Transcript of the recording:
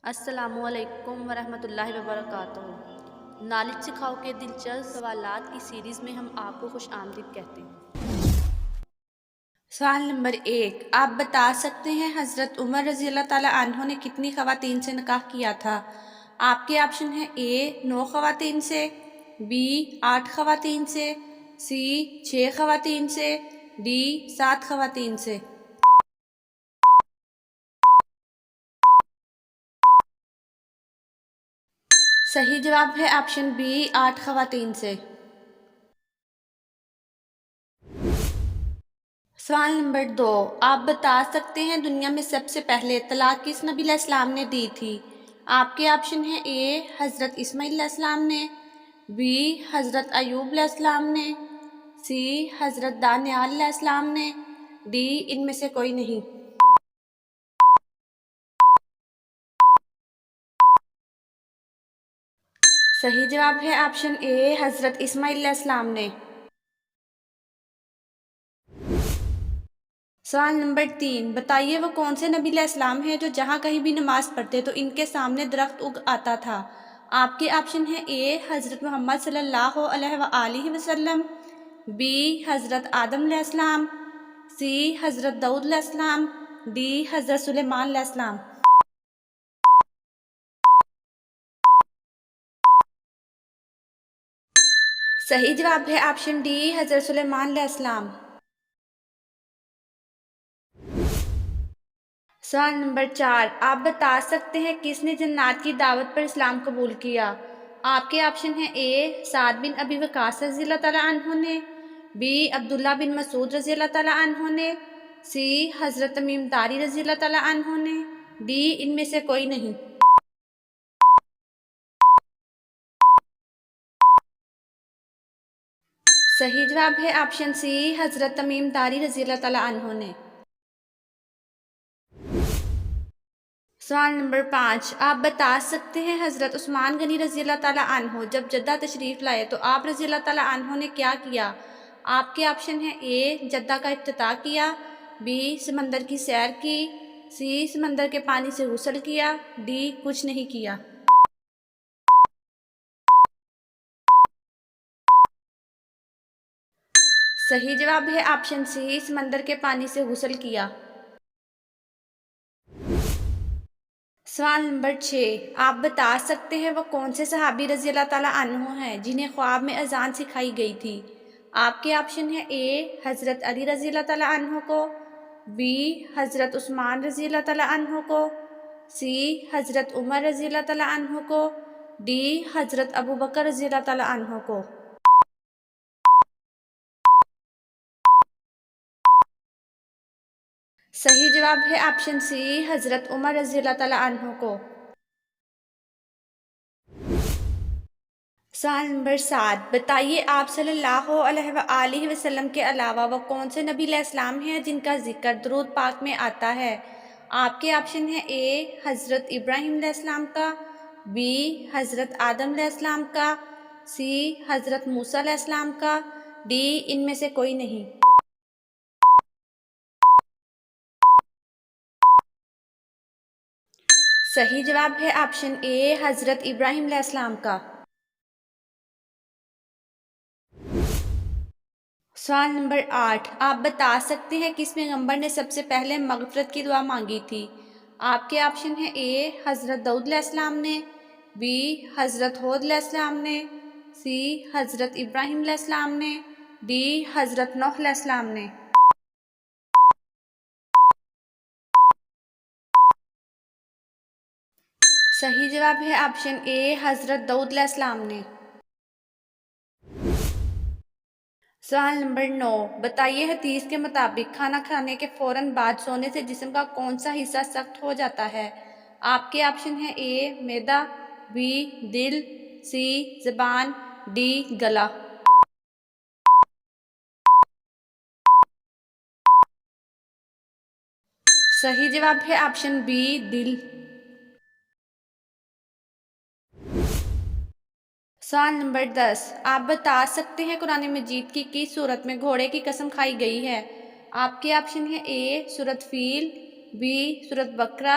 السلام علیکم ورحمۃ اللہ وبرکاتہ۔ نالج سکھاؤ کے دلچسپ سوالات کی سیریز میں ہم آپ کو خوش آمدید کہتے ہیں۔ سوال نمبر 1، آپ بتا سکتے ہیں حضرت عمر رضی اللہ تعالیٰ عنہ نے کتنی خواتین سے نکاح کیا تھا؟ آپ کے آپشن ہیں: اے 9 خواتین سے، بی 8 خواتین سے، سی 6 خواتین سے، ڈی 7 خواتین سے۔ صحیح جواب ہے آپشن بی 8 خواتین سے۔ سوال نمبر 2، آپ بتا سکتے ہیں دنیا میں سب سے پہلے طلاق کس نبی علیہ السلام نے دی تھی؟ آپ کے آپشن ہیں: اے حضرت اسماعیل علیہ السلام نے، بی حضرت ایوب علیہ السلام نے، سی حضرت دانیال علیہ السلام نے، ڈی ان میں سے کوئی نہیں۔ صحیح جواب ہے آپشن اے حضرت اسماعیل علیہ السلام نے۔ سوال نمبر 3، بتائیے وہ کون سے نبی علیہ السلام ہیں جو جہاں کہیں بھی نماز پڑھتے تو ان کے سامنے درخت اگ آتا تھا؟ آپ کے آپشن ہیں: اے حضرت محمد صلی اللہ علیہ وآلہ وسلم، بی حضرت آدم علیہ السلام، سی حضرت داؤد علیہ السلام، ڈی حضرت سلیمان علیہ السلام۔ صحیح جواب ہے آپشن ڈی حضرت سلیمان علیہ السلام۔ سوال نمبر 4، آپ بتا سکتے ہیں کس نے جنات کی دعوت پر اسلام قبول کیا؟ آپ کے آپشن ہیں: اے سعد بن ابی وقاص رضی اللہ تعالیٰ عنہ نے، بی عبداللہ بن مسعود رضی اللہ تعالیٰ عنہ نے، سی حضرت تمیم داری رضی اللہ تعالیٰ عنہ نے، ڈی ان میں سے کوئی نہیں۔ صحیح جواب ہے آپشن سی حضرت تمیم داری رضی اللہ تعالیٰ عنہ نے۔ سوال نمبر 5، آپ بتا سکتے ہیں حضرت عثمان غنی رضی اللہ تعالیٰ عنہ جب جدہ تشریف لائے تو آپ رضی اللہ تعالیٰ عنہ نے کیا کیا؟ آپ کے آپشن ہیں: اے جدہ کا افتتاح کیا، بی سمندر کی سیر کی، سی سمندر کے پانی سے غسل کیا، ڈی کچھ نہیں کیا۔ صحیح جواب ہے آپشن سی سمندر کے پانی سے غسل کیا۔ سوال نمبر 6، آپ بتا سکتے ہیں وہ کون سے صحابی رضی اللہ تعالیٰ عنہ ہیں جنہیں خواب میں اذان سکھائی گئی تھی؟ آپ کے آپشن ہیں: اے حضرت علی رضی اللہ تعالیٰ عنہ کو، بی حضرت عثمان رضی اللہ تعالیٰ عنہ کو، سی حضرت عمر رضی اللہ تعالیٰ عنہ کو، ڈی حضرت ابو بکر رضی اللہ تعالیٰ عنہ کو۔ صحیح جواب ہے آپشن سی حضرت عمر رضی اللہ تعالیٰ عنہ کو۔ سوال نمبر 7، بتائیے آپ صلی اللہ علیہ وآلہ وسلم کے علاوہ وہ کون سے نبی علیہ السلام ہیں جن کا ذکر درود پاک میں آتا ہے؟ آپ کے آپشن ہیں: اے حضرت ابراہیم علیہ السلام کا، بی حضرت آدم علیہ السلام کا، سی حضرت موسیٰ علیہ السلام کا، ڈی ان میں سے کوئی نہیں۔ صحیح جواب ہے آپشن اے حضرت ابراہیم علیہ السلام کا۔ سوال نمبر 8، آپ بتا سکتے ہیں کس پیغمبر نے سب سے پہلے مغفرت کی دعا مانگی تھی؟ آپ کے آپشن ہیں: اے حضرت داؤد علیہ السلام نے، بی حضرت ہود علیہ السلام نے، سی حضرت ابراہیم علیہ السلام نے، ڈی حضرت نوح علیہ السلام نے۔ صحیح جواب ہے آپشن اے حضرت داؤد علیہ السلام نے۔ سوال نمبر 9، بتائیے حدیث کے مطابق کھانا کھانے کے فوراً بعد سونے سے جسم کا کون سا حصہ سخت ہو جاتا ہے؟ آپ کے آپشن ہیں: اے معدہ، بی دل، سی زبان، ڈی گلا۔ صحیح جواب ہے آپشن بی دل۔ سوال نمبر 10، آپ بتا سکتے ہیں قرآن مجید کی کس سورت میں گھوڑے کی قسم کھائی گئی ہے؟ آپ کے آپشن ہیں: اے سورت فیل، بی سورت بقرہ،